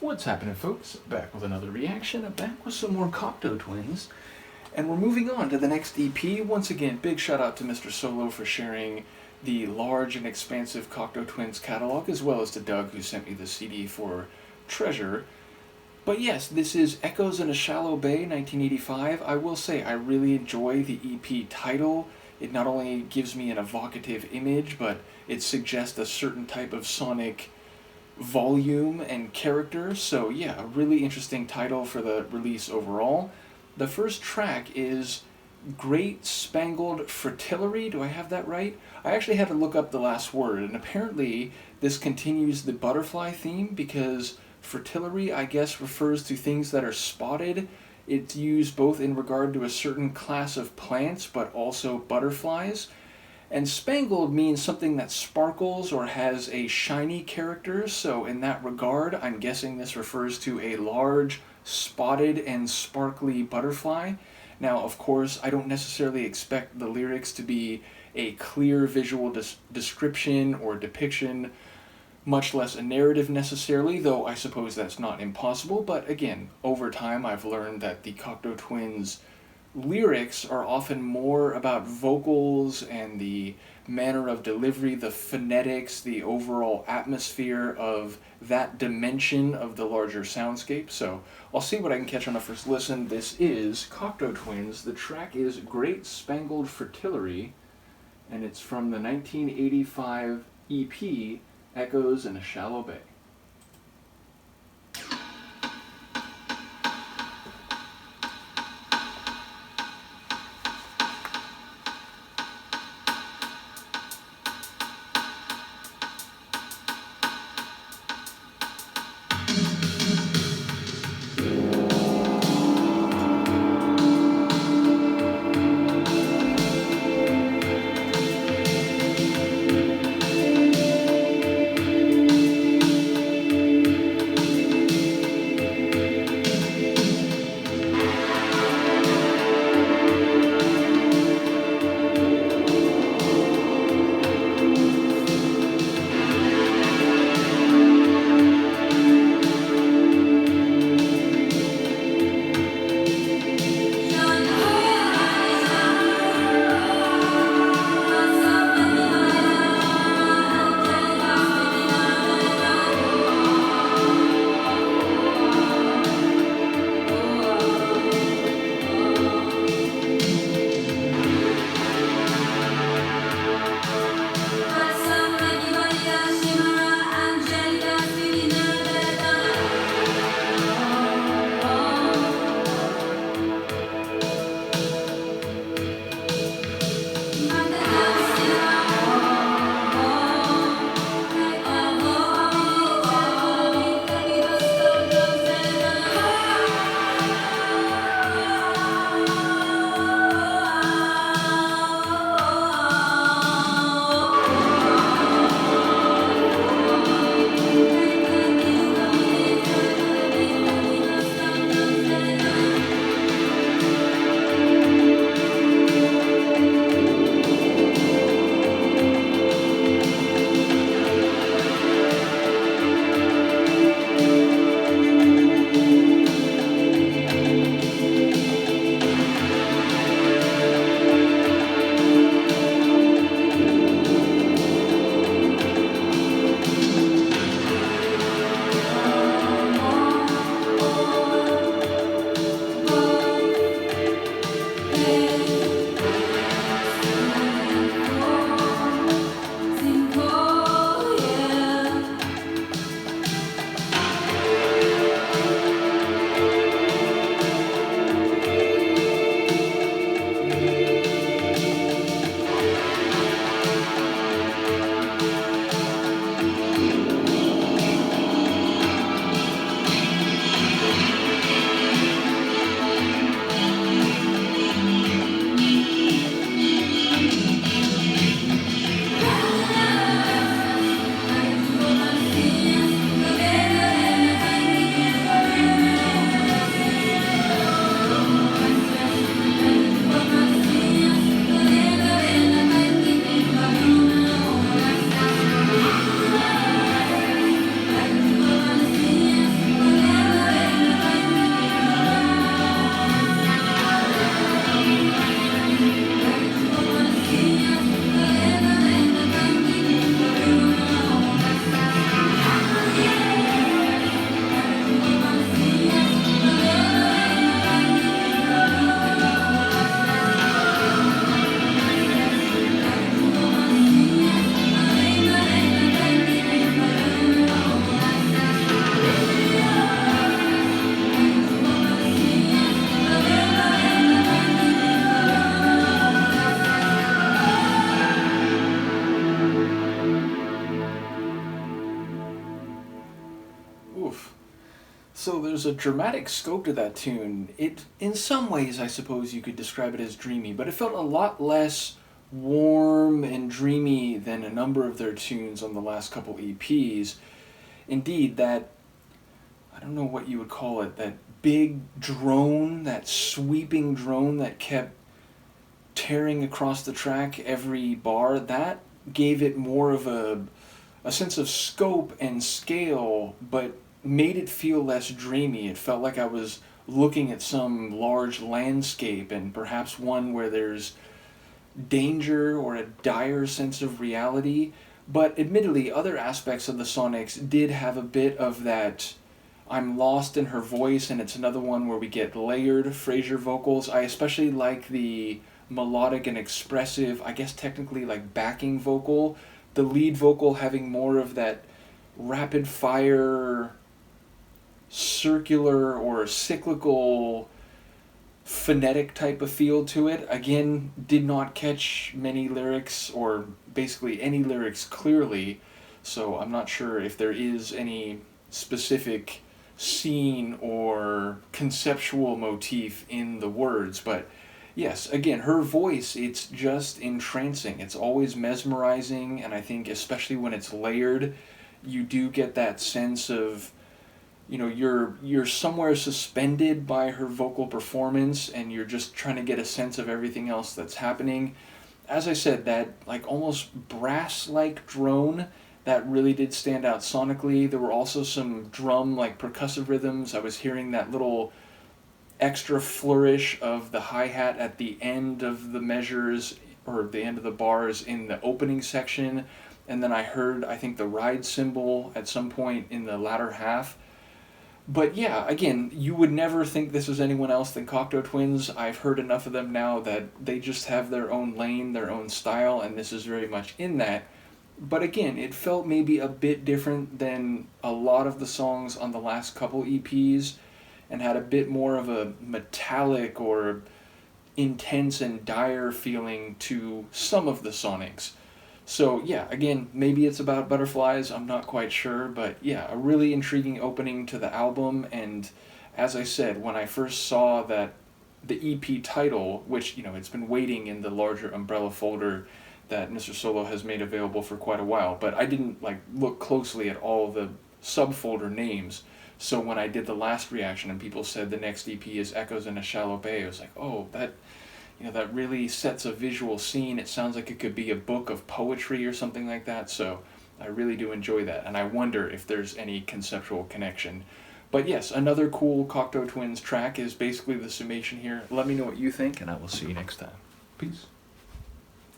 What's happening, folks? Back with another reaction, back with some more Cocteau Twins, and we're moving on to the next EP. Once again, big shout out to Mr. Solo for sharing the large and expansive Cocteau Twins catalog, as well as to Doug, who sent me the CD for Treasure. But yes, this is Echoes in a Shallow Bay, 1985. I will say I really enjoy the EP title. It not only gives me an evocative image, but it suggests a certain type of sonic volume and character. So yeah, a really interesting title for the release overall. The first track is Great Spangled Fritillary. Do I have that right? I actually had to look up the last word, and apparently this continues the butterfly theme, because fritillary, I guess, refers to things that are spotted. It's used both in regard to a certain class of plants, but also butterflies. And spangled means something that sparkles or has a shiny character, so in that regard, I'm guessing this refers to a large, spotted, and sparkly butterfly. Now, of course, I don't necessarily expect the lyrics to be a clear visual description or depiction, much less a narrative necessarily, though I suppose that's not impossible. But again, over time I've learned that the Cocteau Twins lyrics are often more about vocals and the manner of delivery, the phonetics, the overall atmosphere of that dimension of the larger soundscape. So I'll see what I can catch on a first listen. This is Cocteau Twins. The track is Great Spangled Fritillary, and it's from the 1985 EP Echoes in a Shallow Bay. So there's a dramatic scope to that tune. It, in some ways, I suppose you could describe it as dreamy, but it felt a lot less warm and dreamy than a number of their tunes on the last couple EPs. Indeed, that, I don't know what you would call it, that big drone, that sweeping drone that kept tearing across the track every bar, that gave it more of a sense of scope and scale, but made it feel less dreamy. It felt like I was looking at some large landscape, and perhaps one where there's danger or a dire sense of reality. But admittedly, other aspects of the Sonics did have a bit of that I'm lost in her voice, and it's another one where we get layered Fraser vocals. I especially like the melodic and expressive, I guess technically like backing vocal, the lead vocal having more of that rapid fire, circular or cyclical, phonetic type of feel to it. Again, did not catch many lyrics or basically any lyrics clearly, so I'm not sure if there is any specific scene or conceptual motif in the words, but yes, again, her voice, it's just entrancing. It's always mesmerizing, and I think especially when it's layered, you do get that sense of, you know, you're somewhere suspended by her vocal performance, and you're just trying to get a sense of everything else that's happening. As I said, that like almost brass-like drone, that really did stand out sonically. There were also some drum, like percussive rhythms. I was hearing that little extra flourish of the hi-hat at the end of the measures, or the end of the bars in the opening section, and then I heard, I think, the ride cymbal at some point in the latter half. But yeah, again, you would never think this was anyone else than Cocteau Twins. I've heard enough of them now that they just have their own lane, their own style, and this is very much in that. But again, it felt maybe a bit different than a lot of the songs on the last couple EPs, and had a bit more of a metallic or intense and dire feeling to some of the Sonics. So yeah, again, maybe it's about butterflies, I'm not quite sure, but yeah, a really intriguing opening to the album. And as I said, when I first saw that the EP title, which, you know, it's been waiting in the larger umbrella folder that Mr. Solo has made available for quite a while, but I didn't like look closely at all the subfolder names. So when I did the last reaction and people said the next EP is Echoes in a Shallow Bay, I was like, oh, that, you know, that really sets a visual scene. It sounds like it could be a book of poetry or something like that. So I really do enjoy that, and I wonder if there's any conceptual connection. But yes, another cool Cocteau Twins track is basically the summation here. Let me know what you think, and I will see you next time. Peace.